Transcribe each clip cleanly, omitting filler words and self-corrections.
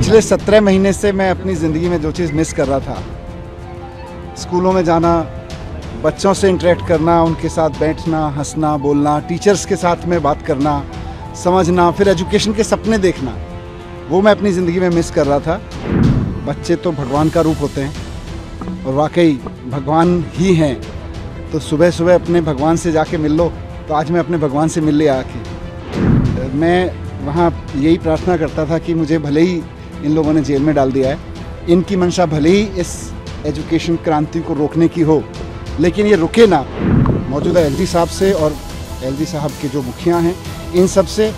पिछले 17 महीने से मैं अपनी ज़िंदगी में जो चीज़ मिस कर रहा था, स्कूलों में जाना, बच्चों से इंटरेक्ट करना, उनके साथ बैठना, हंसना, बोलना, टीचर्स के साथ में बात करना, समझना, फिर एजुकेशन के सपने देखना, वो मैं अपनी ज़िंदगी में मिस कर रहा था। बच्चे तो भगवान का रूप होते हैं और वाकई भगवान ही हैं। तो सुबह सुबह अपने भगवान से जाके मिल लो। तो आज मैं अपने भगवान से मिल लिया आके। मैं वहाँ यही प्रार्थना करता था कि मुझे भले ही इन लोगों ने जेल में डाल दिया है, इनकी मंशा भले ही इस एजुकेशन क्रांति को रोकने की हो, लेकिन ये रुके ना। मौजूदा एलजी साहब से और एलजी साहब के जो मुखिया हैं, इन सब से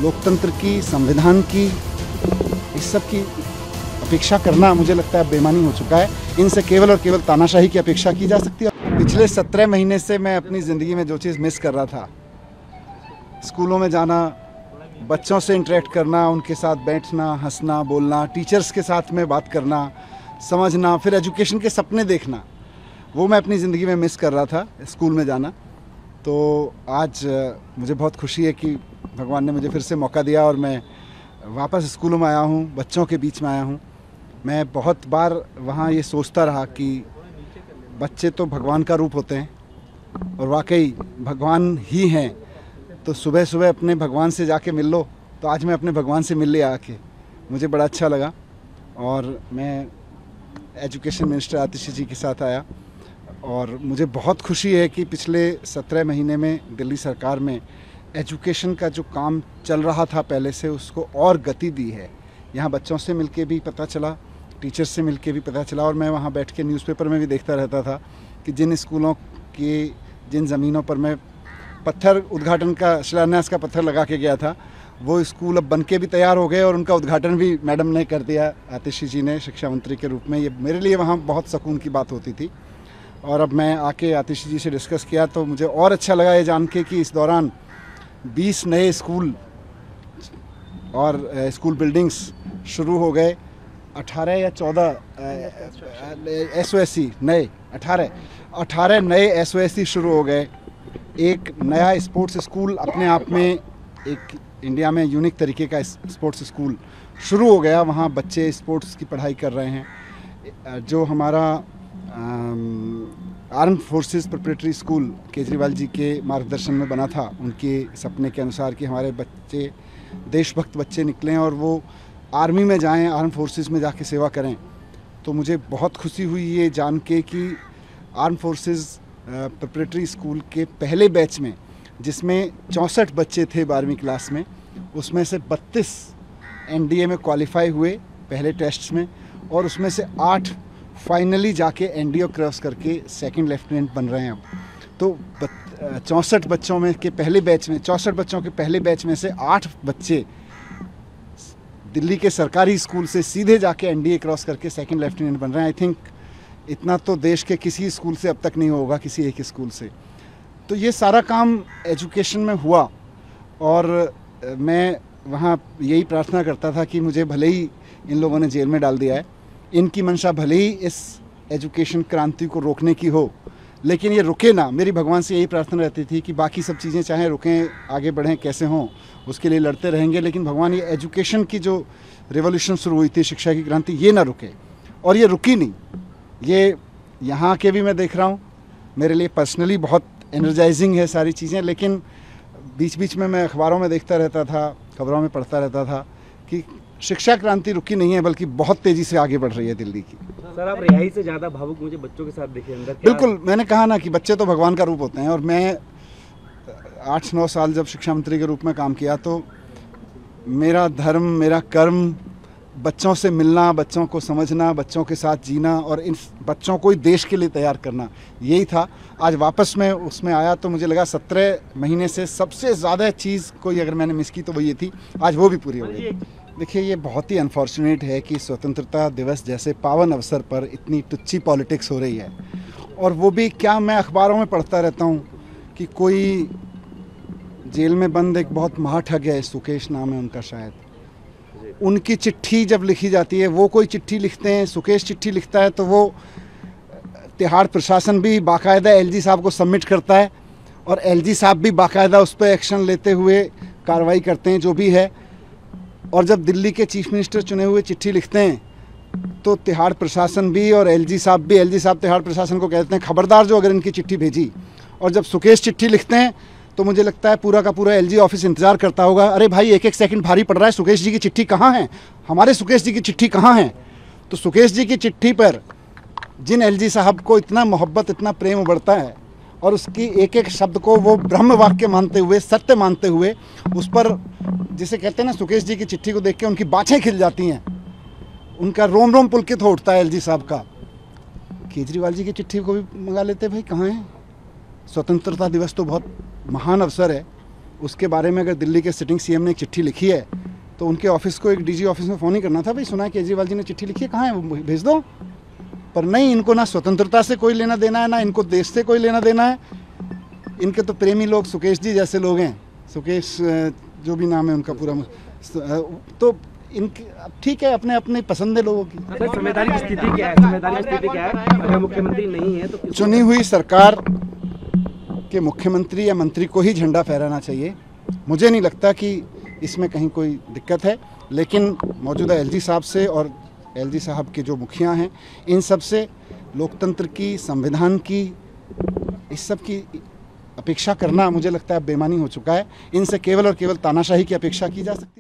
लोकतंत्र की, संविधान की, इस सब की अपेक्षा करना मुझे लगता है बेईमानी हो चुका है। इनसे केवल और केवल तानाशाही की अपेक्षा की जा सकती है। पिछले 17 महीने से मैं अपनी ज़िंदगी में जो चीज़ मिस कर रहा था, स्कूलों में जाना, बच्चों से इंटरेक्ट करना, उनके साथ बैठना, हंसना, बोलना, टीचर्स के साथ में बात करना, समझना, फिर एजुकेशन के सपने देखना, वो मैं अपनी ज़िंदगी में मिस कर रहा था, स्कूल में जाना। तो आज मुझे बहुत खुशी है कि भगवान ने मुझे फिर से मौका दिया और मैं वापस स्कूलों में आया हूँ, बच्चों के बीच में आया हूँ। मैं बहुत बार वहाँ ये सोचता रहा कि बच्चे तो भगवान का रूप होते हैं और वाकई भगवान ही हैं। तो सुबह सुबह अपने भगवान से जाके मिल लो। तो आज मैं अपने भगवान से मिल लिया आके, मुझे बड़ा अच्छा लगा। और मैं एजुकेशन मिनिस्टर आतिशी जी के साथ आया और मुझे बहुत खुशी है कि पिछले 17 महीने में दिल्ली सरकार में एजुकेशन का जो काम चल रहा था पहले से, उसको और गति दी है। यहाँ बच्चों से मिलके भी पता चला, टीचर्स से मिलके भी पता चला। और मैं वहाँ बैठ के न्यूज़पेपर में भी देखता रहता था कि जिन स्कूलों की, जिन ज़मीनों पर मैं पत्थर उद्घाटन का, शिलान्यास का पत्थर लगा के गया था, वो स्कूल अब बन के भी तैयार हो गए और उनका उद्घाटन भी मैडम ने कर दिया, आतिशी जी ने, शिक्षा मंत्री के रूप में। ये मेरे लिए वहाँ बहुत सुकून की बात होती थी। और अब मैं आके आतिशी जी से डिस्कस किया तो मुझे और अच्छा लगा ये जान के कि इस दौरान 20 नए स्कूल और स्कूल बिल्डिंग्स शुरू हो गए। 18 या 14 SOSC नए, 18 नए SOSC शुरू हो गए। एक नया स्पोर्ट्स स्कूल अपने आप में एक इंडिया में यूनिक तरीके का स्पोर्ट्स स्कूल शुरू हो गया। वहाँ बच्चे स्पोर्ट्स की पढ़ाई कर रहे हैं। जो हमारा arm forces preparatory school Kejriwal ji के मार्गदर्शन में बना था, उनके सपने के अनुसार कि हमारे बच्चे देशभक्त बच्चे निकलें और वो आर्मी में जाएं, आर्म फोर्सेस में जाके सेवा करें। तो मुझे बहुत खुशी हुई ये जान के कि आर्म फोर्सेस प्रिपरेटरी स्कूल के पहले बैच में, जिसमें 64 बच्चे थे 12वीं क्लास में, उसमें से 32 NDA में क्वालिफाई हुए पहले टेस्ट्स में और उसमें से 8 फाइनली जाके NDO क्रॉस करके सेकंड लेफ्टिनेंट बन रहे हैं अब। तो 64 बच्चों में के पहले बैच में, 64 बच्चों के पहले बैच में से 8 बच्चे दिल्ली के सरकारी स्कूल से सीधे जाके NDA क्रॉस करके सेकंड लेफ्टिनेंट बन रहे हैं। आई थिंक इतना तो देश के किसी स्कूल से अब तक नहीं होगा, किसी एक स्कूल से। तो ये सारा काम एजुकेशन में हुआ और मैं वहाँ यही प्रार्थना करता था कि मुझे भले ही इन लोगों ने जेल में डाल दिया है, इनकी मंशा भले ही इस एजुकेशन क्रांति को रोकने की हो, लेकिन ये रुके ना। मेरी भगवान से यही प्रार्थना रहती थी कि बाकी सब चीज़ें चाहे रुकें, आगे बढ़ें, कैसे हों, उसके लिए लड़ते रहेंगे, लेकिन भगवान ये एजुकेशन की जो रिवॉल्यूशन शुरू हुई थी, शिक्षा की क्रांति, ये ना रुके। और ये रुकी नहीं। ये यहाँ के भी मैं देख रहा हूँ, मेरे लिए पर्सनली बहुत एनर्जाइजिंग है सारी चीज़ें। लेकिन बीच बीच में मैं अखबारों में देखता रहता था, खबरों में पढ़ता रहता था कि शिक्षा क्रांति रुकी नहीं है, बल्कि बहुत तेज़ी से आगे बढ़ रही है दिल्ली की। सर, आप रिहाई से ज़्यादा भावुक मुझे बच्चों के साथ दिखे अंदर। बिल्कुल, मैंने कहा ना कि बच्चे तो भगवान का रूप होते हैं। और मैं 8-9 साल जब शिक्षा मंत्री के रूप में काम किया तो मेरा धर्म, मेरा कर्म बच्चों से मिलना, बच्चों को समझना, बच्चों के साथ जीना और इन बच्चों को ही देश के लिए तैयार करना, यही था। आज वापस मैं उसमें आया तो मुझे लगा 17 महीने से सबसे ज़्यादा चीज़ कोई अगर मैंने मिस की तो वो ये थी। आज वो भी पूरी हो गई। देखिए, ये बहुत ही अनफॉर्चुनेट है कि स्वतंत्रता दिवस जैसे पावन अवसर पर इतनी टुच्ची पॉलिटिक्स हो रही है। और वो भी क्या, मैं अखबारों में पढ़ता रहता हूँ कि कोई जेल में बंद एक बहुत महाठग है, सुकेश नाम है उनका शायद, उनकी चिट्ठी जब लिखी जाती है, वो कोई चिट्ठी लिखते हैं, सुकेश चिट्ठी लिखता है, तो वो तिहाड़ प्रशासन भी बाकायदा LG साहब को सबमिट करता है और LG साहब भी बाकायदा उस पर एक्शन लेते हुए कार्रवाई करते हैं, जो भी है। और जब दिल्ली के चीफ मिनिस्टर चुने हुए चिट्ठी लिखते हैं तो तिहाड़ प्रशासन भी और एलजी साहब तिहाड़ प्रशासन को कहते हैं खबरदार जो अगर इनकी चिट्ठी भेजी। और जब सुकेश चिट्ठी लिखते हैं तो मुझे लगता है पूरा का पूरा एलजी ऑफिस इंतज़ार करता होगा, अरे भाई एक एक सेकंड भारी पड़ रहा है, सुकेश जी की चिट्ठी कहाँ है, हमारे सुकेश जी की चिट्ठी कहाँ है। तो सुकेश जी की चिट्ठी पर जिन एलजी साहब को इतना मोहब्बत इतना प्रेम उबड़ता है और उसकी एक एक शब्द को वो ब्रह्म वाक्य मानते हुए सत्य मानते हुए उस पर, जिसे कहते हैं ना, सुकेश जी की चिट्ठी को देख के उनकी बाँछें खिल जाती हैं, उनका रोम रोम पुलकित हो उठता है एलजी साहब का। केजरीवाल जी की चिट्ठी को भी मंगा लेते भाई, कहाँ है। स्वतंत्रता दिवस तो बहुत महान अवसर है, उसके बारे में अगर दिल्ली के सिटिंग सीएम ने एक चिट्ठी लिखी है तो उनके ऑफिस को एक डीजी ऑफिस में फ़ोन ही करना था, भाई सुना है केजरीवाल जी ने चिट्ठी लिखी है, कहाँ है वो भेज दो। पर नहीं, इनको ना स्वतंत्रता से कोई लेना देना है, ना इनको देश से कोई लेना देना है। इनके तो प्रेमी लोग सुकेश जी जैसे लोग हैं, सुकेश जो भी नाम है उनका पूरा, तो इनके ठीक है, अपने अपने पसंद है लोगों की। सर, संवैधानिक स्थिति क्या है? संवैधानिक स्थिति क्या है? अगर मुख्यमंत्री नहीं है तो चुनी हुई सरकार के मुख्यमंत्री या मंत्री को ही झंडा फहराना चाहिए। मुझे नहीं लगता कि इसमें कहीं कोई दिक्कत है, लेकिन मौजूदा एलजी साहब से और एलजी साहब के जो मुखिया हैं, इन सब से लोकतंत्र की, संविधान की, इस सब की अपेक्षा करना मुझे लगता है बेईमानी हो चुका है। इनसे केवल और केवल तानाशाही की अपेक्षा की जा सकती है।